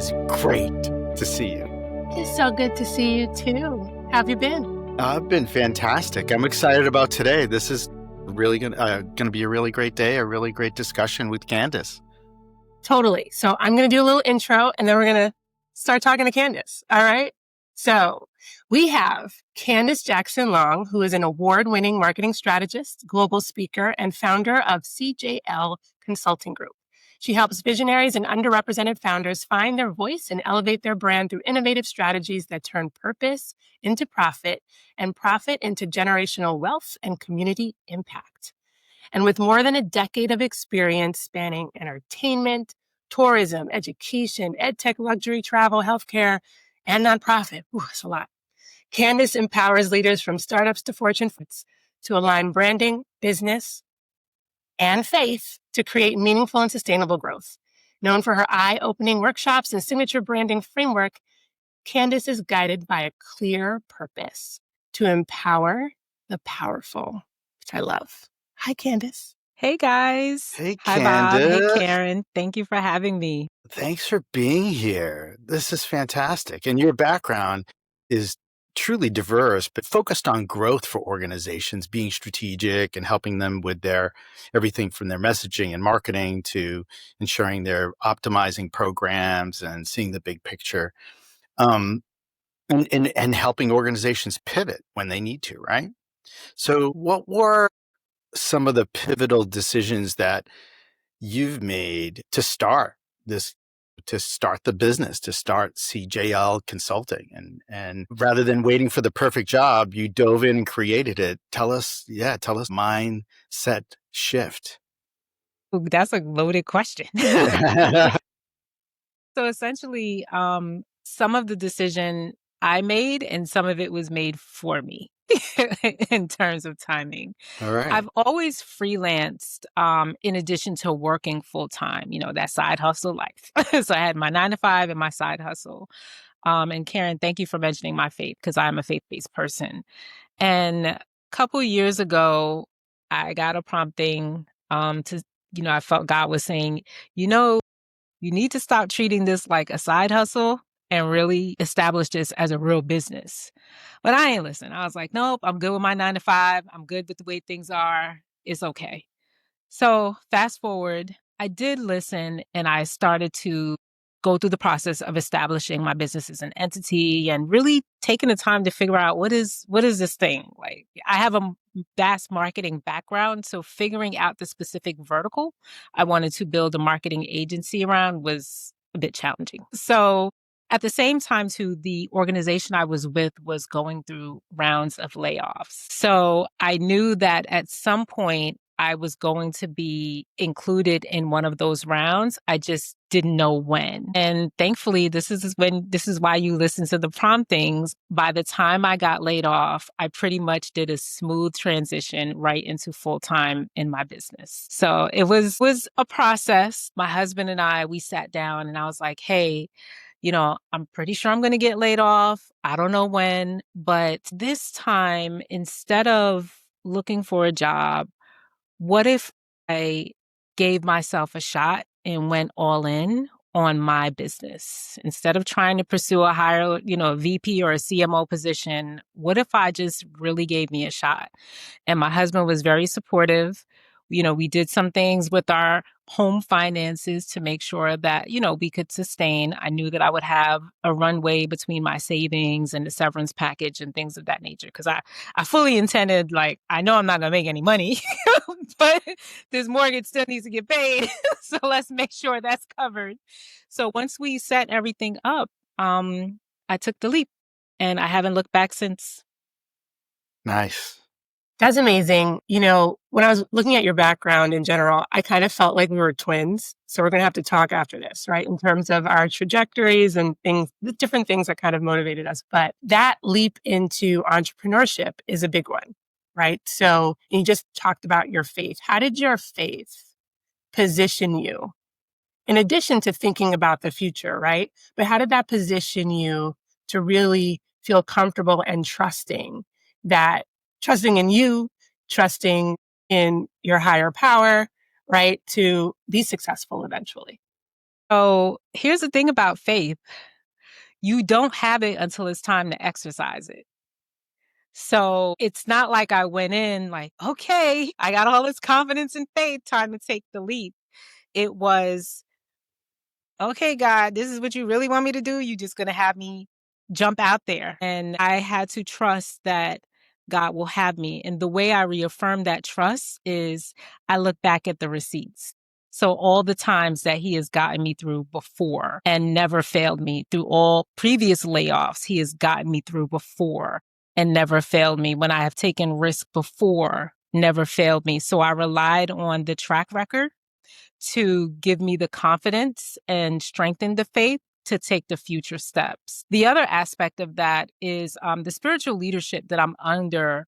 is great to see you. It's so good to see you too. How have you been? I've been fantastic. I'm excited about today. This is really going to be a really great day, a really great discussion with Candice. Totally. So I'm going to do a little intro and then we're going to start talking to Candice. All right. So we have Candice Jackson Long, who is an award-winning marketing strategist, global speaker, and founder of CJL Consulting Group. She helps visionaries and underrepresented founders find their voice and elevate their brand through innovative strategies that turn purpose into profit and profit into generational wealth and community impact. And with more than a decade of experience spanning entertainment, tourism, education, edtech, luxury, travel, healthcare, and nonprofit, that's a lot. Candice empowers leaders from startups to Fortune 500 to align branding, business, and faith to create meaningful and sustainable growth. Known for her eye-opening workshops and signature branding framework, Candice is guided by a clear purpose to empower the powerful, which I love. Hi, Candice. Hey, guys. Hey, Hi, Bob. Hey, Candice. Karen. Thank you for having me. Thanks for being here. This is fantastic. And your background is truly diverse, but focused on growth for organizations, being strategic and helping them with their everything from their messaging and marketing to ensuring they're optimizing programs and seeing the big picture. And helping organizations pivot when they need to, right? So what were some of the pivotal decisions that you've made to start the business, to start CJL Consulting? And rather than waiting for the perfect job, you dove in and created it. Tell us mindset shift. Ooh, that's a loaded question. So essentially, some of the decision I made and some of it was made for me in terms of timing. All right. I've always freelanced in addition to working full time, that side hustle life. So I had my 9-to-5 and my side hustle. And Karen, thank you for mentioning my faith because I'm a faith-based person. And a couple years ago, I got a prompting I felt God was saying, you need to stop treating this like a side hustle and really establish this as a real business. But I ain't listen. I was like, nope, I'm good with my 9-to-5. I'm good with the way things are. It's okay. So fast forward, I did listen and I started to go through the process of establishing my business as an entity and really taking the time to figure out what is this thing? Like, I have a vast marketing background, so figuring out the specific vertical I wanted to build a marketing agency around was a bit challenging. So at the same time, too, the organization I was with was going through rounds of layoffs. So I knew that at some point I was going to be included in one of those rounds. I just didn't know when. And thankfully, this is why you listen to the promptings. By the time I got laid off, I pretty much did a smooth transition right into full-time in my business. So it was a process. My husband and I, we sat down and I was like, hey, I'm pretty sure I'm going to get laid off. I don't know when, but this time, instead of looking for a job, what if I gave myself a shot and went all in on my business? Instead of trying to pursue a higher, VP or a CMO position, what if I just really gave me a shot? And my husband was very supportive. We did some things with our home finances to make sure that, we could sustain. I knew that I would have a runway between my savings and the severance package and things of that nature. Because I fully intended, I know I'm not going to make any money, but this mortgage still needs to get paid. So let's make sure that's covered. So once we set everything up, I took the leap and I haven't looked back since. Nice. That's amazing. When I was looking at your background in general, I kind of felt like we were twins. So we're going to have to talk after this, right? In terms of our trajectories and things, the different things that kind of motivated us. But that leap into entrepreneurship is a big one, right? So you just talked about your faith. How did your faith position you? In addition to thinking about the future, right? But how did that position you to really feel comfortable and trusting in you, trusting in your higher power, right, to be successful eventually? So here's the thing about faith. You don't have it until it's time to exercise it. So it's not like I went in like, okay, I got all this confidence and faith, time to take the leap. It was, okay, God, this is what you really want me to do. You're just going to have me jump out there. And I had to trust that God will have me. And the way I reaffirm that trust is I look back at the receipts. So all the times that he has gotten me through before and never failed me through all previous layoffs, he has gotten me through before and never failed me. When I have taken risk before, never failed me. So I relied on the track record to give me the confidence and strengthen the faith to take the future steps. The other aspect of that is the spiritual leadership that I'm under.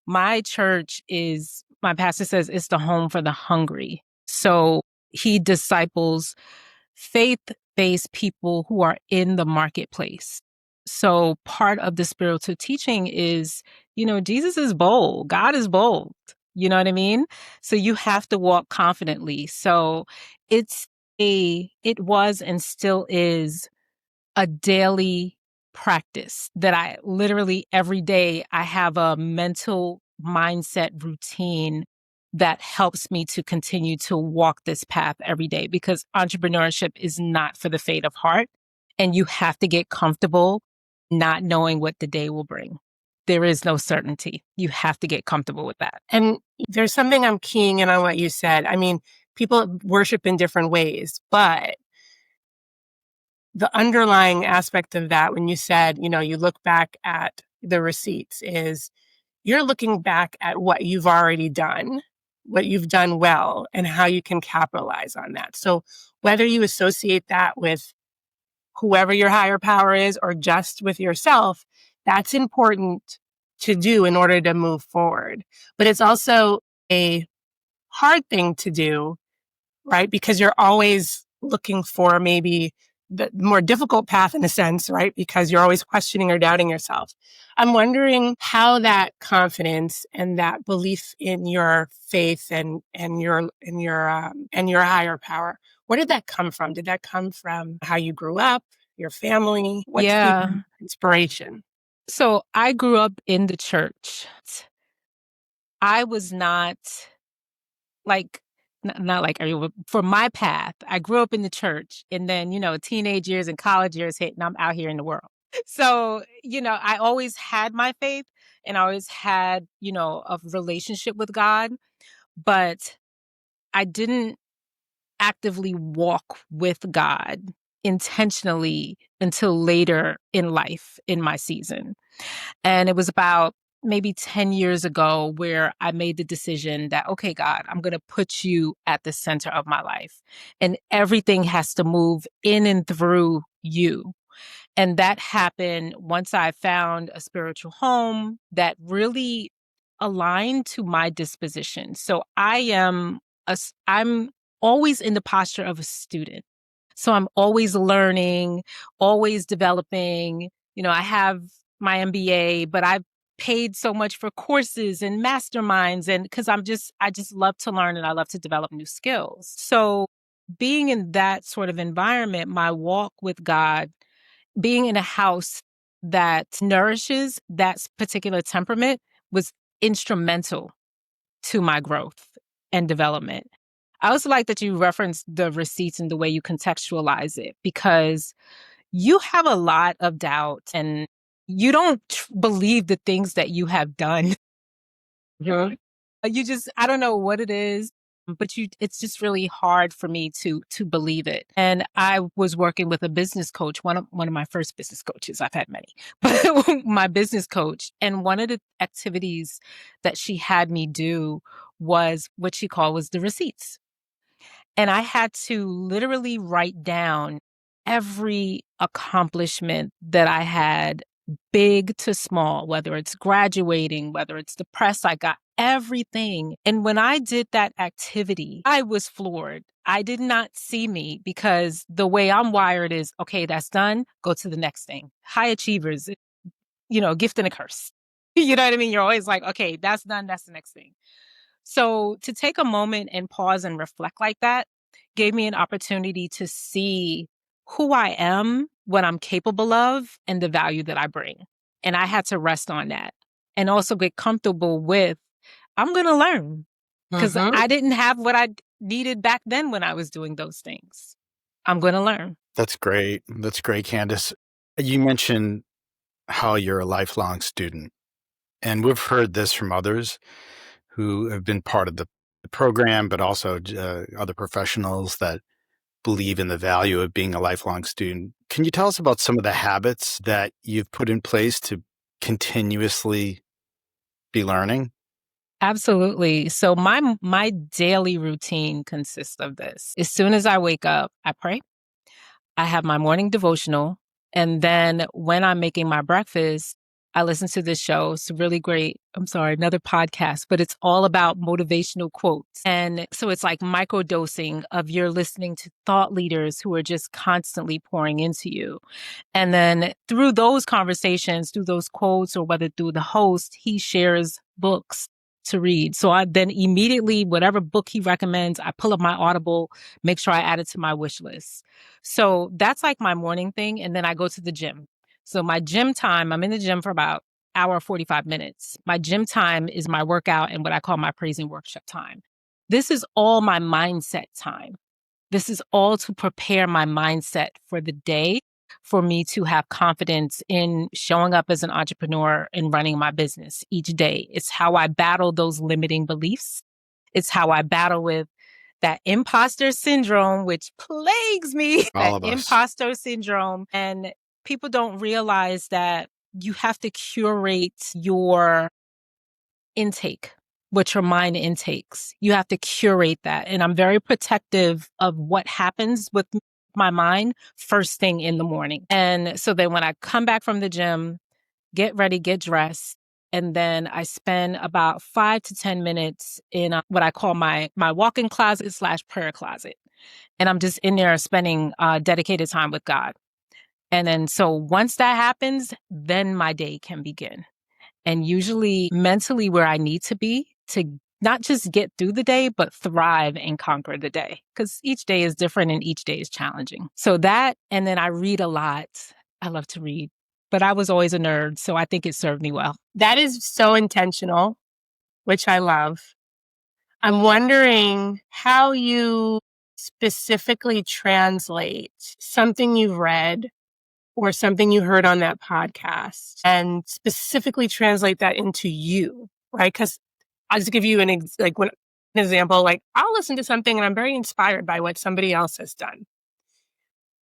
My church is, my pastor says, it's the home for the hungry. So he disciples faith-based people who are in the marketplace. So part of the spiritual teaching is, Jesus is bold. God is bold. You know what I mean? So you have to walk confidently. So it was and still is a daily practice that I literally every day I have a mental mindset routine that helps me to continue to walk this path every day, because entrepreneurship is not for the faint of heart, and you have to get comfortable not knowing what the day will bring. There is no certainty. You have to get comfortable with that. And there's something I'm keying in on what you said. I mean, people worship in different ways, but the underlying aspect of that, when you said, you look back at the receipts, is you're looking back at what you've already done, what you've done well, and how you can capitalize on that. So whether you associate that with whoever your higher power is or just with yourself, that's important to do in order to move forward. But it's also a hard thing to do, right? Because you're always looking for maybe the more difficult path in a sense, right? Because you're always questioning or doubting yourself. I'm wondering how that confidence and that belief in your faith and your higher power, where did that come from? Did that come from how you grew up, your family? What's the inspiration? So I grew up in the church. I was not like, not like everyone, for my path, I grew up in the church, and then, teenage years and college years hit, and I'm out here in the world. So, I always had my faith, and I always had, a relationship with God, but I didn't actively walk with God intentionally until later in life, in my season. And it was about maybe 10 years ago where I made the decision that, okay, God, I'm going to put you at the center of my life, and everything has to move in and through you. And that happened once I found a spiritual home that really aligned to my disposition. So I'm always in the posture of a student. So I'm always learning, always developing. I have my MBA, but I've paid so much for courses and masterminds, and because I just love to learn and I love to develop new skills. So being in that sort of environment, my walk with God, being in a house that nourishes that particular temperament was instrumental to my growth and development. I also like that you referenced the receipts and the way you contextualize it, because you have a lot of doubt and you don't believe the things that you have done. Mhm. I don't know what it is, but it's just really hard for me to believe it. And I was working with a business coach, one of my first business coaches. I've had many, but my business coach. And one of the activities that she had me do was what she called was the receipts. And I had to literally write down every accomplishment that I had, big to small, whether it's graduating, whether it's the press I got, everything. And when I did that activity, I was floored. I did not see me, because the way I'm wired is, okay, that's done, go to the next thing. High achievers, gift and a curse. You know what I mean? You're always like, okay, that's done, that's the next thing. So to take a moment and pause and reflect like that, gave me an opportunity to see who I am, what I'm capable of, and the value that I bring. And I had to rest on that and also get comfortable with, I'm going to learn because I didn't have what I needed back then when I was doing those things. I'm going to learn. That's great. That's great, Candice. You mentioned how you're a lifelong student, and we've heard this from others who have been part of the program, but also other professionals that believe in the value of being a lifelong student. Can you tell us about some of the habits that you've put in place to continuously be learning? Absolutely. So my daily routine consists of this. As soon as I wake up, I pray. I have my morning devotional. And then when I'm making my breakfast, I listen to this show. It's really great. I'm sorry, another podcast, but it's all about motivational quotes. And so it's like microdosing of you're listening to thought leaders who are just constantly pouring into you. And then through those conversations, through those quotes, or whether through the host, he shares books to read. So I then immediately, whatever book he recommends, I pull up my Audible, make sure I add it to my wish list. So that's like my morning thing. And then I go to the gym. So my gym time, I'm in the gym for about hour, 45 minutes. My gym time is my workout and what I call my praise and worship time. This is all my mindset time. This is all to prepare my mindset for the day, for me to have confidence in showing up as an entrepreneur and running my business each day. It's how I battle those limiting beliefs. It's how I battle with that imposter syndrome, which plagues me. All That of us. imposter syndrome. And people don't realize that you have to curate your intake, what your mind intakes. You have to curate that. And I'm very protective of what happens with my mind first thing in the morning. And so then when I come back from the gym, get ready, get dressed, and then I spend about 5 to 10 minutes in what I call my walk-in closet / prayer closet. And I'm just in there spending dedicated time with God. And then so once that happens, then my day can begin. And usually mentally where I need to be to not just get through the day, but thrive and conquer the day. Because each day is different and each day is challenging. So that, and then I read a lot. I love to read, but I was always a nerd. So I think it served me well. That is so intentional, which I love. I'm wondering how you specifically translate something you've read or something you heard on that podcast and specifically translate that into you, right? Because I'll just give you an example. Like I'll listen to something and I'm very inspired by what somebody else has done.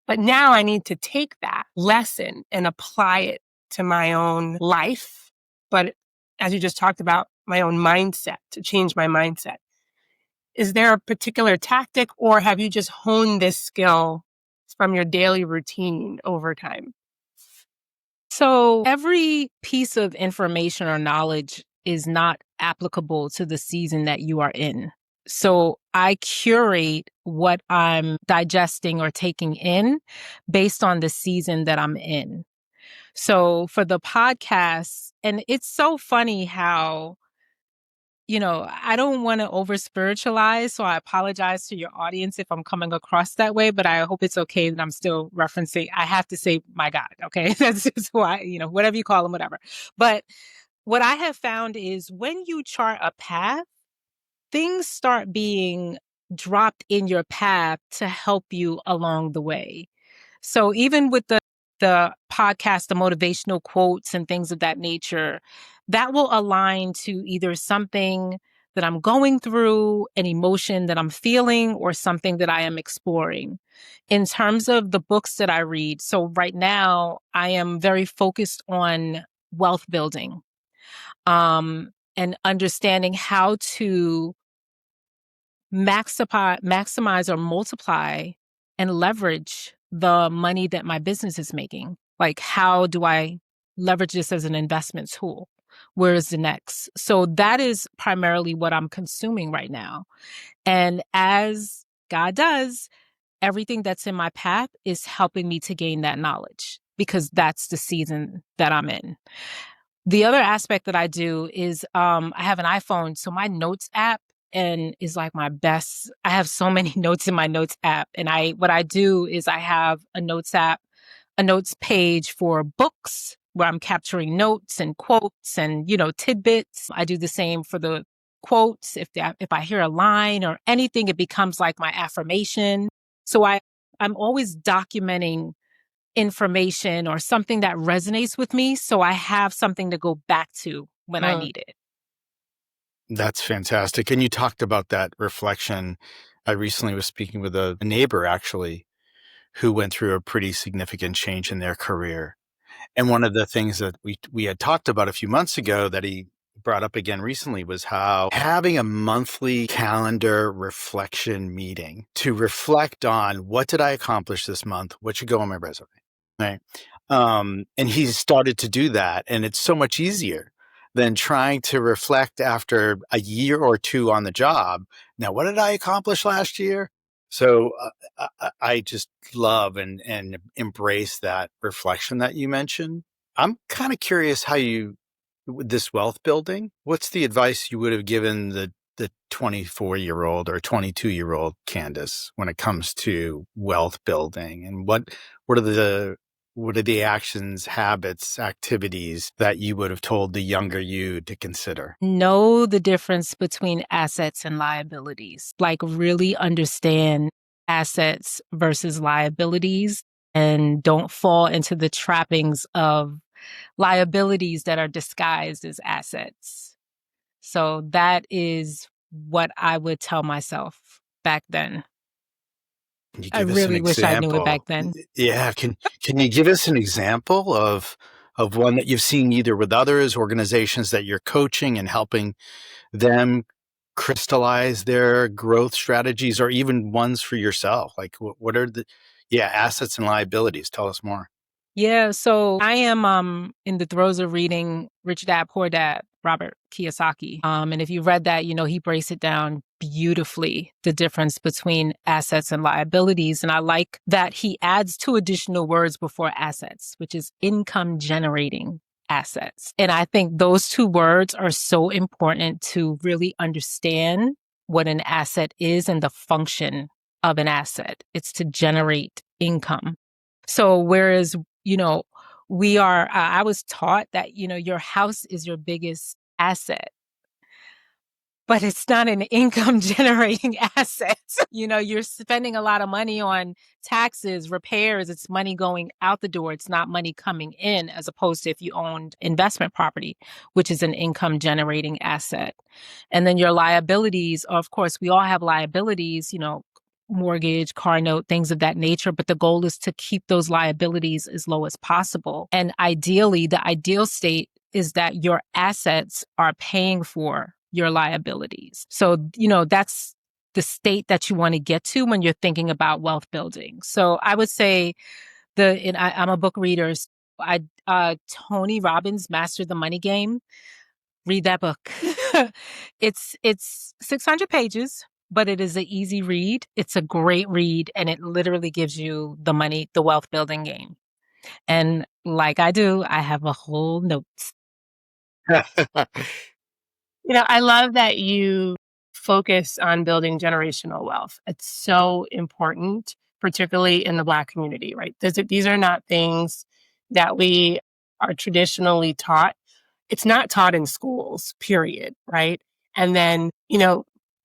But now I need to take that lesson and apply it to my own life. But as you just talked about, my own mindset, to change my mindset. Is there a particular tactic or have you just honed this skill from your daily routine over time? So every piece of information or knowledge is not applicable to the season that you are in. So I curate what I'm digesting or taking in based on the season that I'm in. So for the podcast, and it's so funny how, I don't want to over spiritualize. So I apologize to your audience if I'm coming across that way, but I hope it's okay that I'm still referencing. I have to say my God. Okay. That's just why, whatever you call them, whatever. But what I have found is when you chart a path, things start being dropped in your path to help you along the way. So even with the podcast, the motivational quotes and things of that nature, that will align to either something that I'm going through, an emotion that I'm feeling, or something that I am exploring. In terms of the books that I read, so right now I am very focused on wealth building, and understanding how to maximize or multiply and leverage the money that my business is making. Like, how do I leverage this as an investment tool? Where is the next? So that is primarily what I'm consuming right now. And as God does, everything that's in my path is helping me to gain that knowledge because that's the season that I'm in. The other aspect that I do is I have an iPhone. So my notes app and is like my best. I have so many notes in my notes app. And what I do is I have a notes app, a notes page for books where I'm capturing notes and quotes and, tidbits. I do the same for the quotes. If I hear a line or anything, it becomes like my affirmation. So I'm always documenting information or something that resonates with me. So I have something to go back to when I need it. That's fantastic. And you talked about that reflection. I recently was speaking with a neighbor, actually, who went through a pretty significant change in their career. And one of the things that we had talked about a few months ago that he brought up again recently was how having a monthly calendar reflection meeting to reflect on what did I accomplish this month? What should go on my resume? Right. And he started to do that. And it's so much easier than trying to reflect after a year or two on the job. Now, what did I accomplish last year? So I just love and embrace that reflection that you mentioned. I'm kind of curious how this wealth building, what's the advice you would have given the 24-year-old or 22-year-old Candice when it comes to wealth building? And what are the actions, habits, activities that you would have told the younger you to consider? Know the difference between assets and liabilities. Like really understand assets versus liabilities and don't fall into the trappings of liabilities that are disguised as assets. So that is what I would tell myself back then. Can you I give us an really wish I knew it back example? then. Yeah. Can you give us an example of one that you've seen either with others, organizations that you're coaching and helping them crystallize their growth strategies, or even ones for yourself? Like what are the assets and liabilities? Tell us more. Yeah, so I am in the throes of reading Rich Dad Poor Dad, Robert Kiyosaki. And if you read that, he breaks it down beautifully, the difference between assets and liabilities. And I like that he adds two additional words before assets, which is income generating assets. And I think those two words are so important to really understand what an asset is and the function of an asset. It's to generate income. So whereas I was taught that, your house is your biggest asset, but it's not an income generating asset. You're spending a lot of money on taxes, repairs. It's money going out the door. It's not money coming in, as opposed to if you owned investment property, which is an income generating asset. And then your liabilities, of course, we all have liabilities, mortgage, car note, things of that nature. But the goal is to keep those liabilities as low as possible. And ideally, the ideal state is that your assets are paying for your liabilities. So, that's the state that you want to get to when you're thinking about wealth building. So I would say I'm a book reader. So Tony Robbins, Master the Money Game. Read that book. It's 600 pages, but it is an easy read. It's a great read, and it literally gives you the wealth building game. And like I do, I have a whole notes. I love that you focus on building generational wealth. It's so important, particularly in the Black community, right? These are not things that we are traditionally taught. It's not taught in schools, period, right? And then,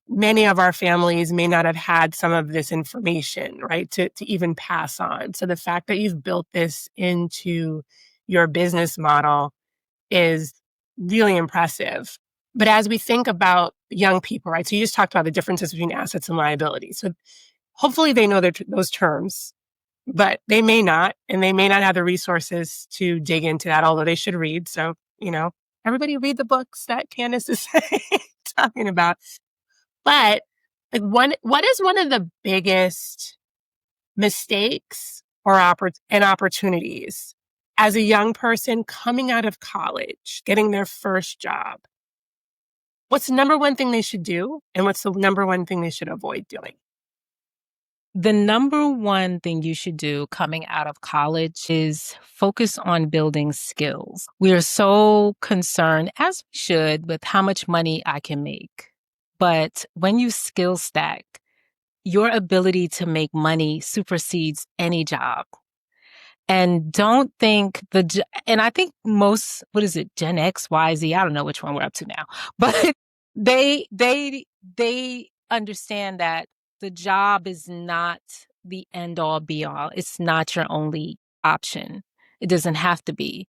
many of our families may not have had some of this information, right, to even pass on. So the fact that you've built this into your business model is really impressive. But as we think about young people, right, so you just talked about the differences between assets and liabilities. So hopefully they know those terms, but they may not, and they may not have the resources to dig into that, although they should read. So, everybody read the books that Candice is talking about. But what is one of the biggest mistakes or opportunities as a young person coming out of college, getting their first job? What's the number one thing they should do? And what's the number one thing they should avoid doing? The number one thing you should do coming out of college is focus on building skills. We are so concerned, as we should, with how much money I can make. But when you skill stack, your ability to make money supersedes any job. And don't think and I think most, what is it, Gen X, Y, Z, I don't know which one we're up to now, but they understand that the job is not the end all be all. It's not your only option. It doesn't have to be.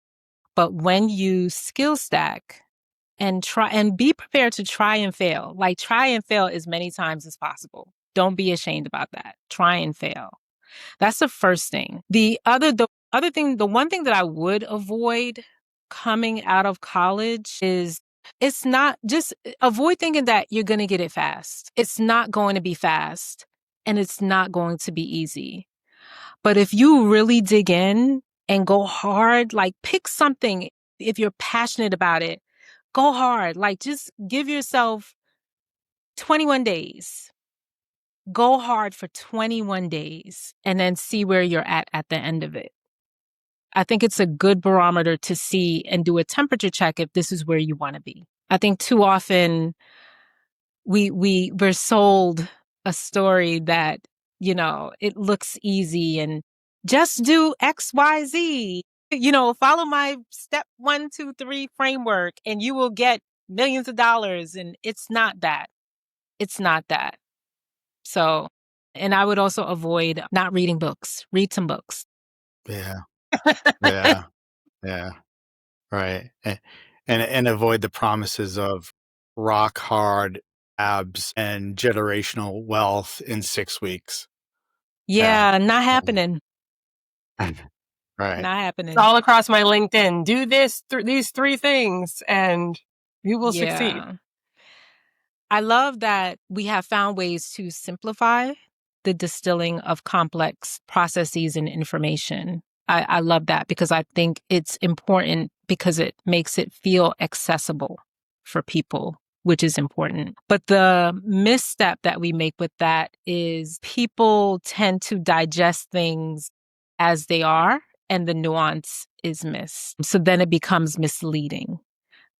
But when you skill stack and try and be prepared to try and fail, like try and fail as many times as possible. Don't be ashamed about that. Try and fail. That's the first thing. The other thing, the one thing that I would avoid coming out of college is it's not just avoid thinking that you're going to get it fast. It's not going to be fast and it's not going to be easy. But if you really dig in and go hard, like pick something, if you're passionate about it, go hard. Like just give yourself 21 days. Go hard for 21 days and then see where you're at the end of it. I think it's a good barometer to see and do a temperature check if this is where you want to be. I think too often we're sold a story that, you know, it looks easy and just do X, Y, Z, you know, follow my step 1, 2, 3 framework and you will get millions of dollars. And it's not that. It's not that. So, and I would also avoid not reading books. Read some books. Yeah. Yeah. Yeah. Right. And avoid the promises of rock hard abs and generational wealth in 6 weeks. Yeah, not happening. Right. Not happening. It's all across my LinkedIn. Do this, these 3 things and you will succeed. I love that we have found ways to simplify the distilling of complex processes and information. I love that because I think it's important because it makes it feel accessible for people, which is important. But the misstep that we make with that is people tend to digest things as they are and the nuance is missed. So then it becomes misleading.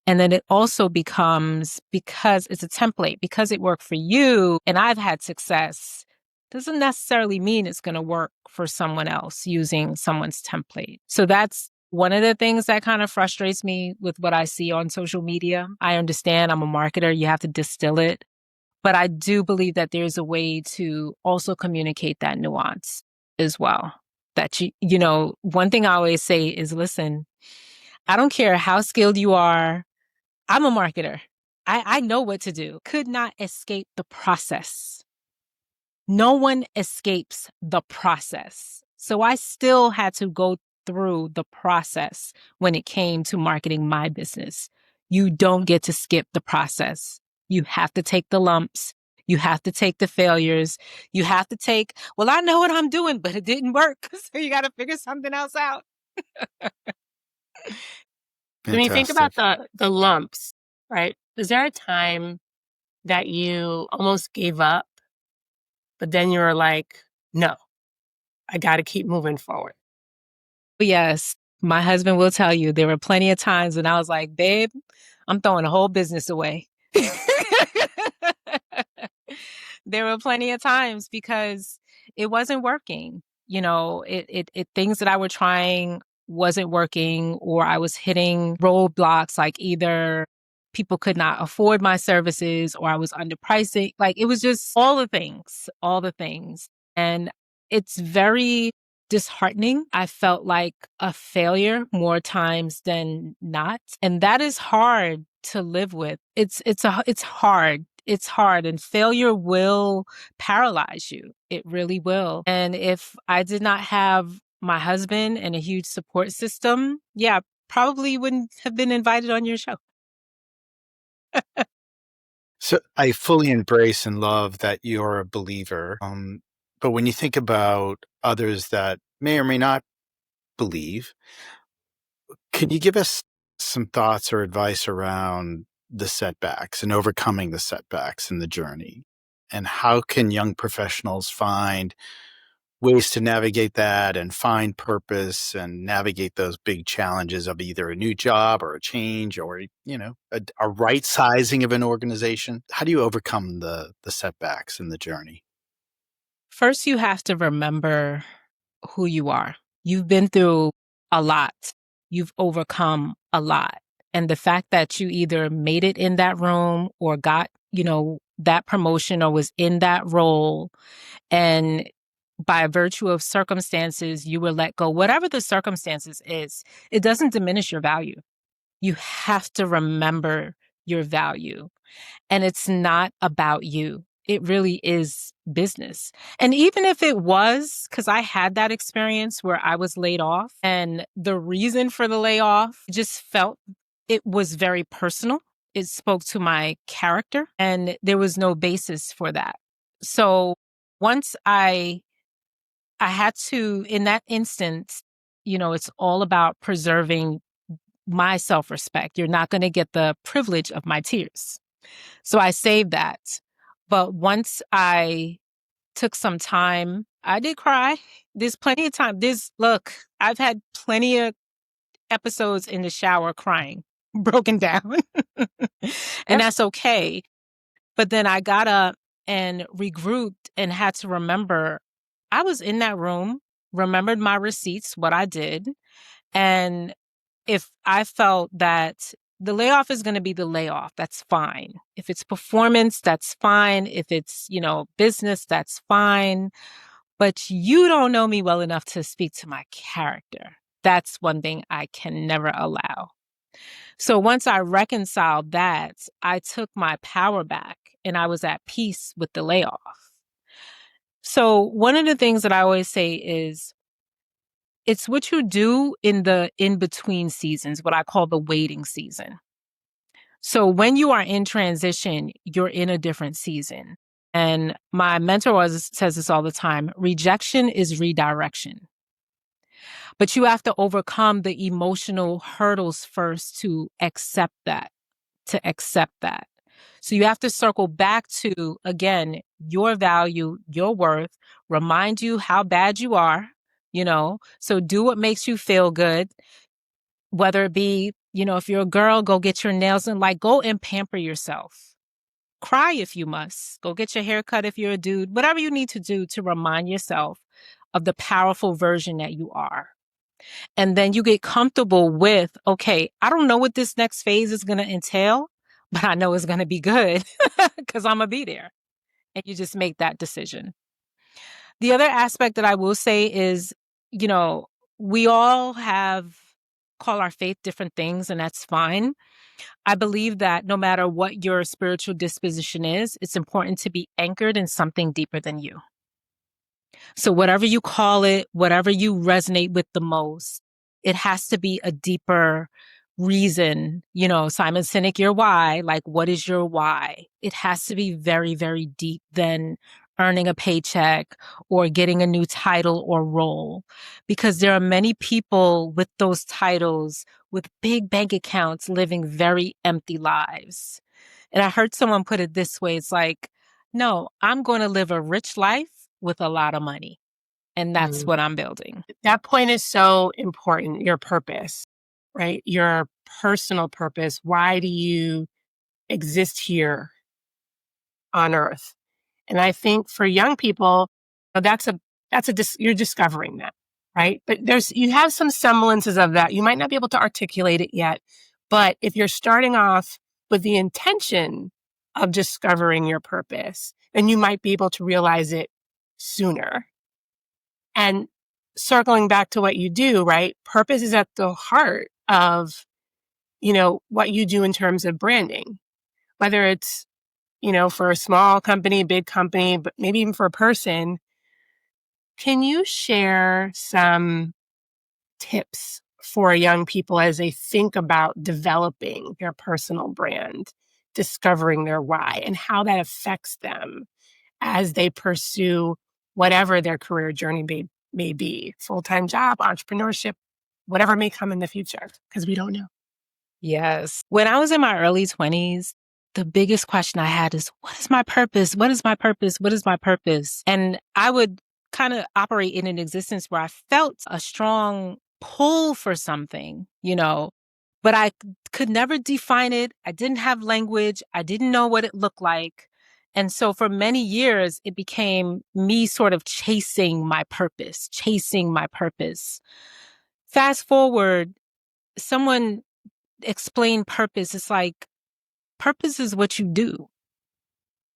And then it also becomes, because it's a template, because it worked for you and I've had success, doesn't necessarily mean it's going to work for someone else using someone's template. So that's one of the things that kind of frustrates me with what I see on social media. I understand I'm a marketer, you have to distill it. But I do believe that there's a way to also communicate that nuance as well. That you know, one thing I always say is, listen, I don't care how skilled you are. I'm a marketer. I know what to do. Could not escape the process. No one escapes the process. So I still had to go through the process when it came to marketing my business. You don't get to skip the process. You have to take the lumps. You have to take the failures. You have to take, well, I know what I'm doing, but it didn't work. So you got to figure something else out. When you think about the lumps, right? Is there a time that you almost gave up, but then you were like, no, I got to keep moving forward? Yes, my husband will tell you there were plenty of times when I was like, babe, I'm throwing a whole business away. There were plenty of times because it wasn't working. You know, it things that I were trying wasn't working, or I was hitting roadblocks, like either people could not afford my services or I was underpricing. Like it was just all the things, all the things. And it's very disheartening. I felt like a failure more times than not. And that is hard to live with. It's hard. It's hard, and failure will paralyze you. It really will. And if I did not have my husband and a huge support system, yeah, probably wouldn't have been invited on your show. So I fully embrace and love that you're a believer. But when you think about others that may or may not believe, can you give us some thoughts or advice around the setbacks and overcoming the setbacks in the journey? And how can young professionals find ways to navigate that and find purpose and navigate those big challenges of either a new job or a change or, a right sizing of an organization? How do you overcome the setbacks in the journey? First, you have to remember who you are. You've been through a lot. You've overcome a lot. And the fact that you either made it in that room or got, that promotion or was in that role, and by virtue of circumstances, you were let go, whatever the circumstances is, it doesn't diminish your value. You have to remember your value. And it's not about you. It really is business. And even if it was, because I had that experience where I was laid off, and the reason for the layoff just felt it was very personal. It spoke to my character, and there was no basis for that. So once I had to, in that instance, it's all about preserving my self-respect. You're not going to get the privilege of my tears. So I saved that. But once I took some time, I did cry. There's plenty of time. Look, I've had plenty of episodes in the shower crying, broken down. And that's okay. But then I got up and regrouped and had to remember I was in that room, remembered my receipts, what I did. And if I felt that the layoff is going to be the layoff, that's fine. If it's performance, that's fine. If it's, business, that's fine. But you don't know me well enough to speak to my character. That's one thing I can never allow. So once I reconciled that, I took my power back and I was at peace with the layoff. So one of the things that I always say is, it's what you do in the in-between seasons, what I call the waiting season. So when you are in transition, you're in a different season. And my mentor says this all the time: rejection is redirection. But you have to overcome the emotional hurdles first to accept that, So you have to circle back to, again, your value, your worth, remind you how bad you are, so do what makes you feel good, whether it be, if you're a girl, go get your nails done, go and pamper yourself. Cry if you must. Go get your hair cut if you're a dude. Whatever you need to do to remind yourself of the powerful version that you are. And then you get comfortable with, okay, I don't know what this next phase is going to entail, but I know it's going to be good because I'm going to be there. And you just make that decision. The other aspect that I will say is, we all call our faith different things, and that's fine. I believe that no matter what your spiritual disposition is, it's important to be anchored in something deeper than you. So whatever you call it, whatever you resonate with the most, it has to be a deeper reason. Simon Sinek, your why, what is your why? It has to be very, very deep than earning a paycheck or getting a new title or role, because there are many people with those titles with big bank accounts living very empty lives. And I heard someone put it this way. It's no, I'm going to live a rich life with a lot of money. And that's what I'm building. That point is so important. Your purpose, right? Your personal purpose. Why do you exist here on earth? And I think for young people, you're discovering that, right? But you have some semblances of that. You might not be able to articulate it yet, but if you're starting off with the intention of discovering your purpose, then you might be able to realize it sooner. And circling back to what you do, right? Purpose is at the heart of, what you do in terms of branding, whether it's, for a small company, big company, but maybe even for a person. Can you share some tips for young people as they think about developing their personal brand, discovering their why, and how that affects them as they pursue whatever their career journey may be, full-time job, entrepreneurship, whatever may come in the future, because we don't know. Yes. When I was in my early 20s, the biggest question I had is, what is my purpose? What is my purpose? What is my purpose? And I would kind of operate in an existence where I felt a strong pull for something, but I could never define it. I didn't have language. I didn't know what it looked like. And so for many years, it became me sort of chasing my purpose. Fast forward, someone explained purpose. It's like, purpose is what you do.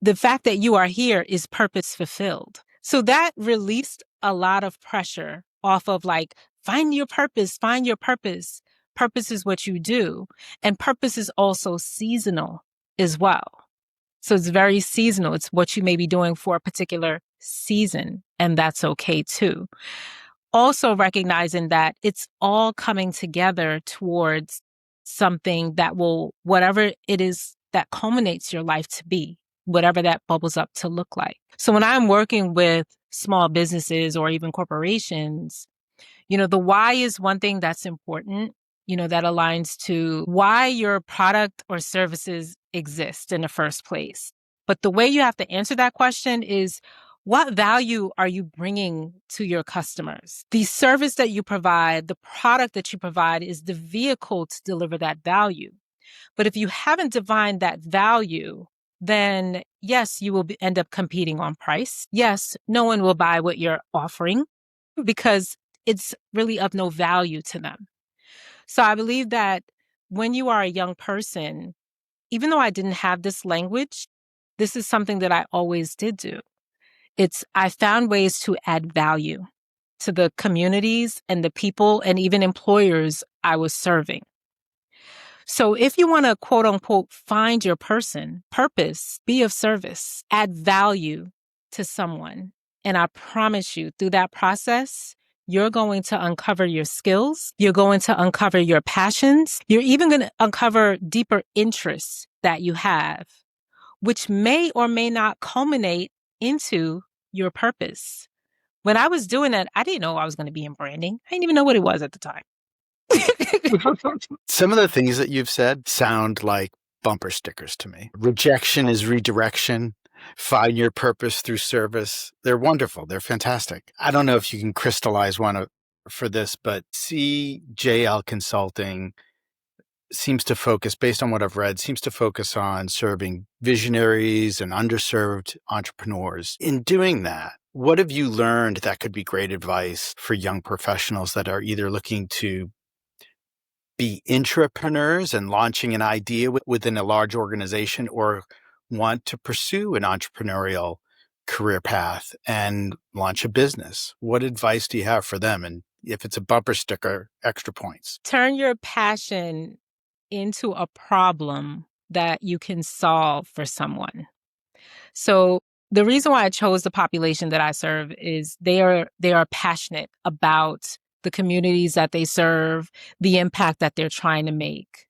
The fact that you are here is purpose fulfilled. So that released a lot of pressure off of like, find your purpose. Purpose is what you do. And purpose is also seasonal as well. So it's very seasonal. It's what you may be doing for a particular season, and that's okay too. Also recognizing that it's all coming together towards something that will, whatever it is that culminates your life to be, whatever that bubbles up to look like. So when I'm working with small businesses or even corporations, the why is one thing that's important, that aligns to why your product or services exist in the first place. But the way you have to answer that question is, what value are you bringing to your customers? The service that you provide, the product that you provide is the vehicle to deliver that value. But if you haven't defined that value, then yes, you will end up competing on price. Yes, no one will buy what you're offering because it's really of no value to them. So I believe that when you are a young person, even though I didn't have this language, this is something that I always did do. I found ways to add value to the communities and the people and even employers I was serving. So if you want to quote unquote find your purpose, be of service, add value to someone. And I promise you through that process, you're going to uncover your skills. You're going to uncover your passions. You're even going to uncover deeper interests that you have, which may or may not culminate into your purpose. When I was doing that, I didn't know I was going to be in branding. I didn't even know what it was at the time. Some of the things that you've said sound like bumper stickers to me. Rejection is redirection. Find your purpose through service. They're wonderful. They're fantastic. I don't know if you can crystallize one for this, but CJL Consulting seems to focus, based on what I've read, seems to focus on serving visionaries and underserved entrepreneurs. In doing that, what have you learned that could be great advice for young professionals that are either looking to be intrapreneurs and launching an idea within a large organization, or want to pursue an entrepreneurial career path and launch a business? What advice do you have for them? And if it's a bumper sticker, extra points. Turn your passion into a problem that you can solve for someone. So the reason why I chose the population that I serve is they are passionate about the communities that they serve, the impact that they're trying to make.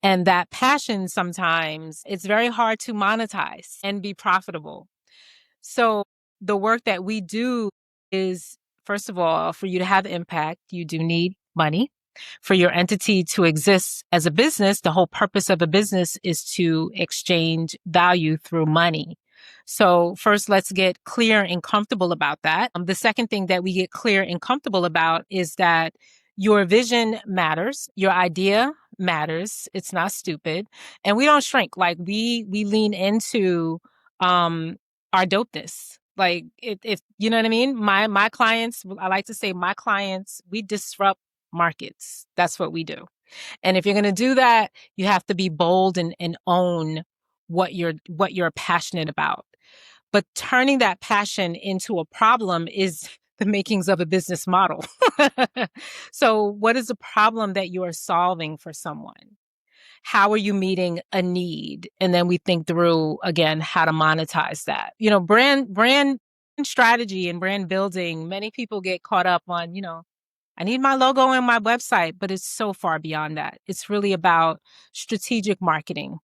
And that passion, sometimes it's very hard to monetize and be profitable. So the work that we do is, first of all, for you to have impact, you do need money. For your entity to exist as a business, the whole purpose of a business is to exchange value through money. So first, let's get clear and comfortable about that. The second thing that we get clear and comfortable about is that your vision matters. Your idea matters. It's not stupid. And we don't shrink. Like we lean into our dopeness. Like if you know what I mean? My clients, I like to say my clients, we disrupt markets. That's what we do. And if you're going to do that, you have to be bold and own what you're passionate about. But turning that passion into a problem is the makings of a business model. So what is the problem that you are solving for someone? How are you meeting a need? And then we think through, again, how to monetize that. Brand strategy and brand building, many people get caught up on, I need my logo and my website, but it's so far beyond that. It's really about strategic marketing.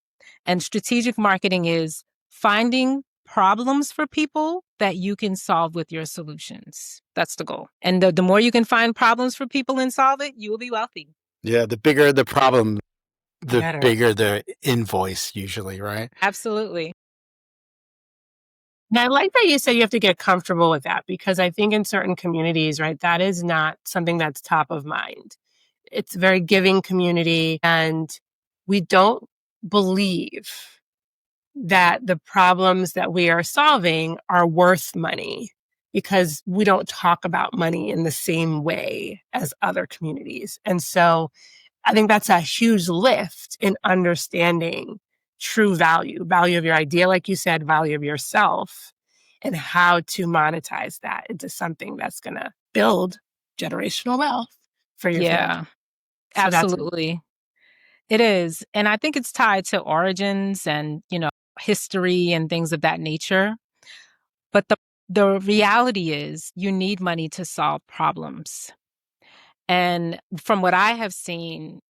And strategic marketing is finding problems for people that you can solve with your solutions. That's the goal. And the more you can find problems for people and solve it, you will be wealthy. Yeah, the bigger the problem, the Better. bigger the invoice usually, right? Absolutely. And I like that you said you have to get comfortable with that, because I think in certain communities, right, that is not something that's top of mind. It's a very giving community, and we don't believe that the problems that we are solving are worth money, because we don't talk about money in the same way as other communities. And so I think that's a huge lift in understanding true value of your idea, like you said, value of yourself, and how to monetize that into something that's going to build generational wealth for your family. Yeah, So that's absolutely. It is. And I think it's tied to origins and, history and things of that nature. But the reality is you need money to solve problems. And from what I have seen,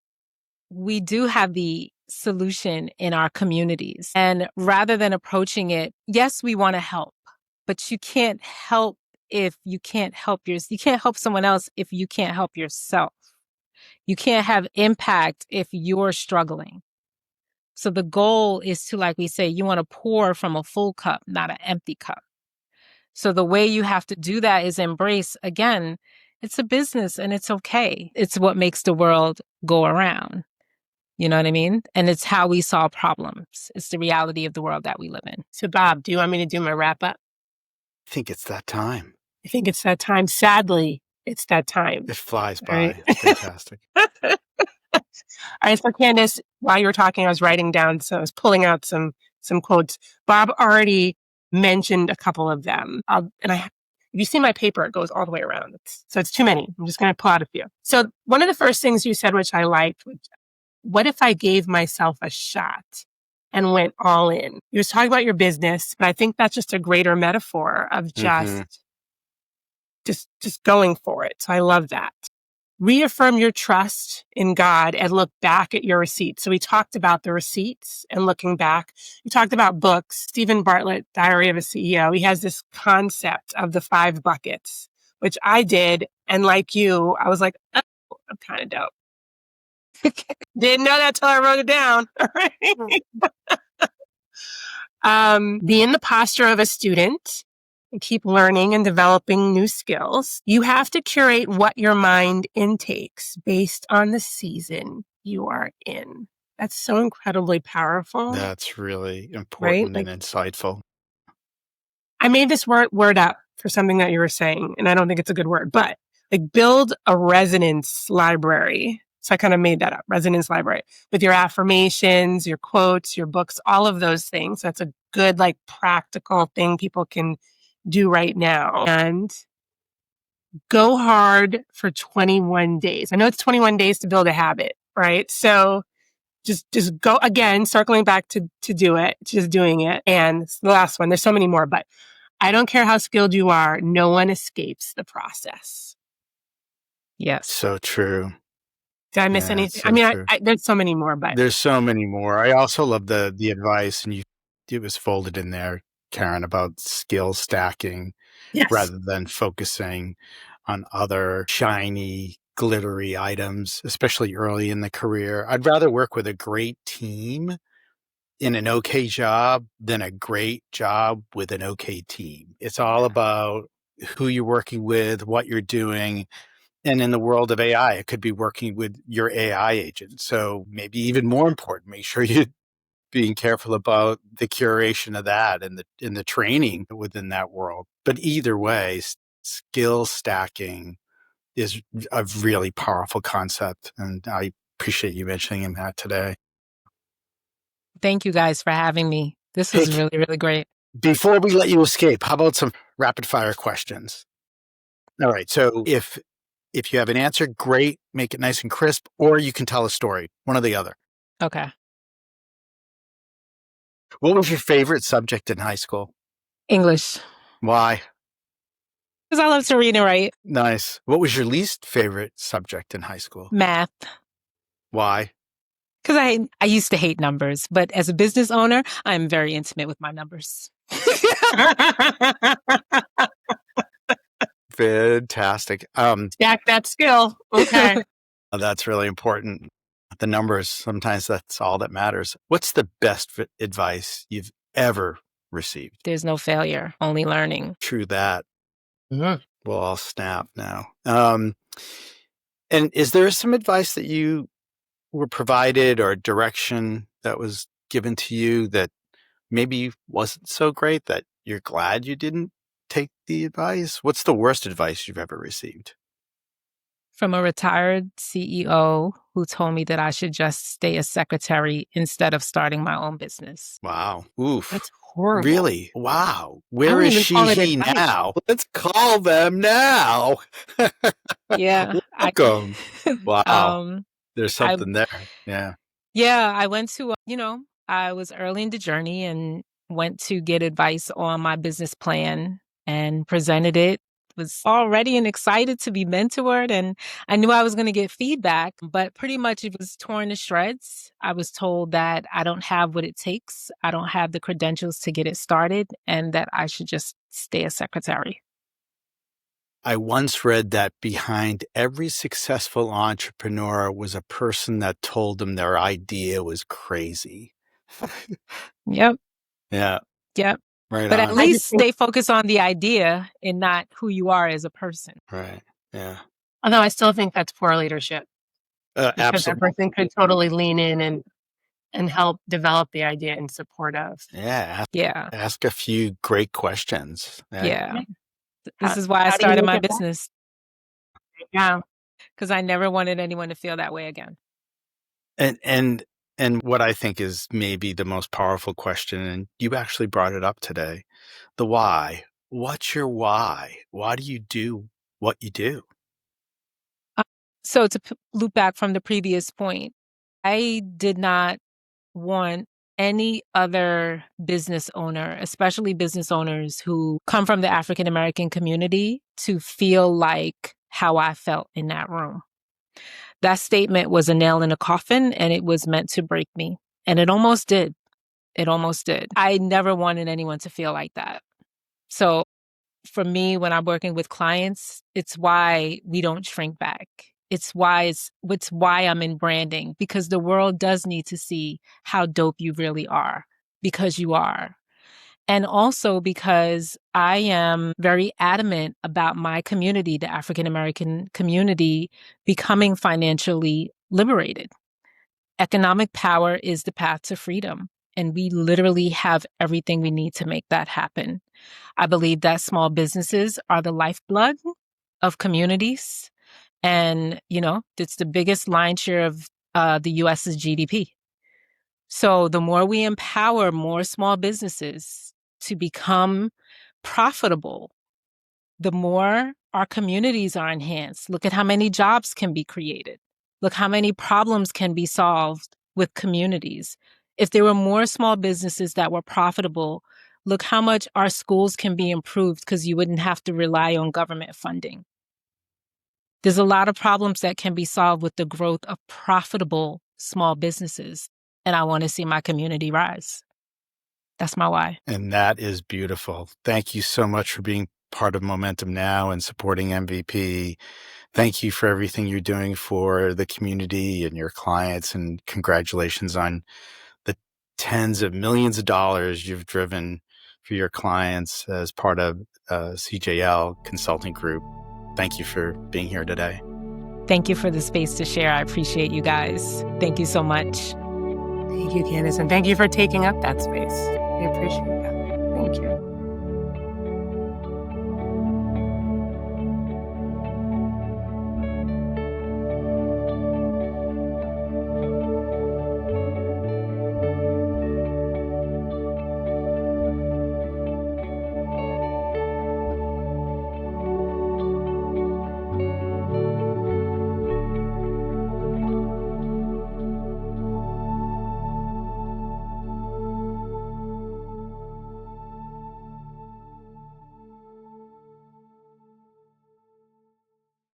we do have the solution in our communities. And rather than approaching it, yes, we want to help, but you can't help if you can't help you can't help someone else if you can't help yourself. You can't have impact if you're struggling. So the goal is to, like we say, you want to pour from a full cup, not an empty cup. So the way you have to do that is embrace, again, it's a business and it's okay. It's what makes the world go around. You know what I mean? And it's how we solve problems. It's the reality of the world that we live in. So, Bob, do you want me to do my wrap up? I think it's that time. I think it's that time. Sadly, it's that time. It flies by. Right? It's fantastic. All right, so Candice, while you were talking, I was writing down, so I was pulling out some quotes. Bob already mentioned a couple of them. If you see my paper, it goes all the way around. So it's too many. I'm just going to pull out a few. So one of the first things you said, which I liked, what if I gave myself a shot and went all in? You was talking about your business, but I think that's just a greater metaphor of just going for it. So I love that. Reaffirm your trust in God and look back at your receipts. So we talked about the receipts and looking back. We talked about books. Stephen Bartlett, Diary of a CEO, he has this concept of the 5 buckets, which I did. And like you, I was like, oh, I'm kind of dope. Didn't know that till I wrote it down. Be in the posture of a student. And keep learning and developing new skills. You have to curate what your mind intakes based on the season you are in. That's so incredibly powerful. That's really important, right? and insightful. I made this word up for something that you were saying, and I don't think it's a good word, but like build a resonance library. So I kind of made that up, resonance library, with your affirmations, your quotes, your books, all of those things. That's a good, like, practical thing people can do right now. And go hard for 21 days. I know it's 21 days to build a habit, right? So just go, again, circling back to do it, just doing it. And the last one, there's so many more, but I don't care how skilled you are, no one escapes the process. Yes. So true. Did I miss anything? So I mean, there's so many more, but there's so many more. I also love the advice, and it was folded in there, Karen, about skill stacking, yes, rather than focusing on other shiny, glittery items, especially early in the career. I'd rather work with a great team in an okay job than a great job with an okay team. It's all about who you're working with, what you're doing. And in the world of AI, it could be working with your AI agent. So maybe even more important, make sure you're being careful about the curation of that and the training within that world. But either way, skill stacking is a really powerful concept. And I appreciate you mentioning that today. Thank you guys for having me. This was really, really great. Before we let you escape, how about some rapid fire questions? All right. So if you have an answer, great, make it nice and crisp, or you can tell a story, one or the other. Okay. What was your favorite subject in high school? English. Why? Because I love to read and write. Nice. What was your least favorite subject in high school? Math. Why? Because I used to hate numbers, but as a business owner, I'm very intimate with my numbers. Fantastic. Stack that skill. Okay. That's really important. The numbers, sometimes that's all that matters. What's the best advice you've ever received? There's no failure, only learning. True that. Mhm. We'll all snap now. And is there some advice that you were provided or direction that was given to you that maybe wasn't so great that you're glad you didn't take the advice? What's the worst advice you've ever received? From a retired CEO who told me that I should just stay a secretary instead of starting my own business. Wow. Oof. That's horrible. Really? Wow. Where don't is even call it he advice. now? Let's call them now. Yeah. Welcome. Wow. There's I something there. Yeah. Yeah, I went to, I was early in the journey and went to get advice on my business plan and presented it. Was all ready and excited to be mentored, and I knew I was going to get feedback, but pretty much it was torn to shreds. I was told that I don't have what it takes. I don't have the credentials to get it started, and that I should just stay a secretary. I once read that behind every successful entrepreneur was a person that told them their idea was crazy. Yep. Yeah. Yep. Right But at on. least stay focused on the idea and not who you are as a person. Right. Yeah. Although I still think that's poor leadership, because that Absolutely. person could totally lean in and help develop the idea in support of. Yeah. Yeah. Ask a few great questions. Yeah. How- This is why I how do you started make my it better? business, Yeah. because I never wanted anyone to feel that way again. And what I think is maybe the most powerful question, and you actually brought it up today, the why. What's your why? Why do you do what you do? So to loop back from the previous point, I did not want any other business owner, especially business owners who come from the African American community, to feel like how I felt in that room. That statement was a nail in a coffin, and it was meant to break me. And it almost did. It almost did. I never wanted anyone to feel like that. So for me, when I'm working with clients, it's why we don't shrink back. It's why I'm in branding, because the world does need to see how dope you really are, because you are. And also because I am very adamant about my community, the African American community, becoming financially liberated. Economic power is the path to freedom, and we literally have everything we need to make that happen. I believe that small businesses are the lifeblood of communities. And, it's the biggest lion's share of the US's GDP. So the more we empower more small businesses to become profitable, the more our communities are enhanced. Look at how many jobs can be created. Look how many problems can be solved with communities. If there were more small businesses that were profitable, look how much our schools can be improved, because you wouldn't have to rely on government funding. There's a lot of problems that can be solved with the growth of profitable small businesses. And I want to see my community rise. That's my why. And that is beautiful. Thank you so much for being part of Momentum Now and supporting MVP. Thank you for everything you're doing for the community and your clients, and congratulations on the tens of millions of dollars you've driven for your clients as part of CJL Consulting Group. Thank you for being here today. Thank you for the space to share. I appreciate you guys. Thank you so much. Thank you, Candice, and thank you for taking up that space. I appreciate that. Thank you.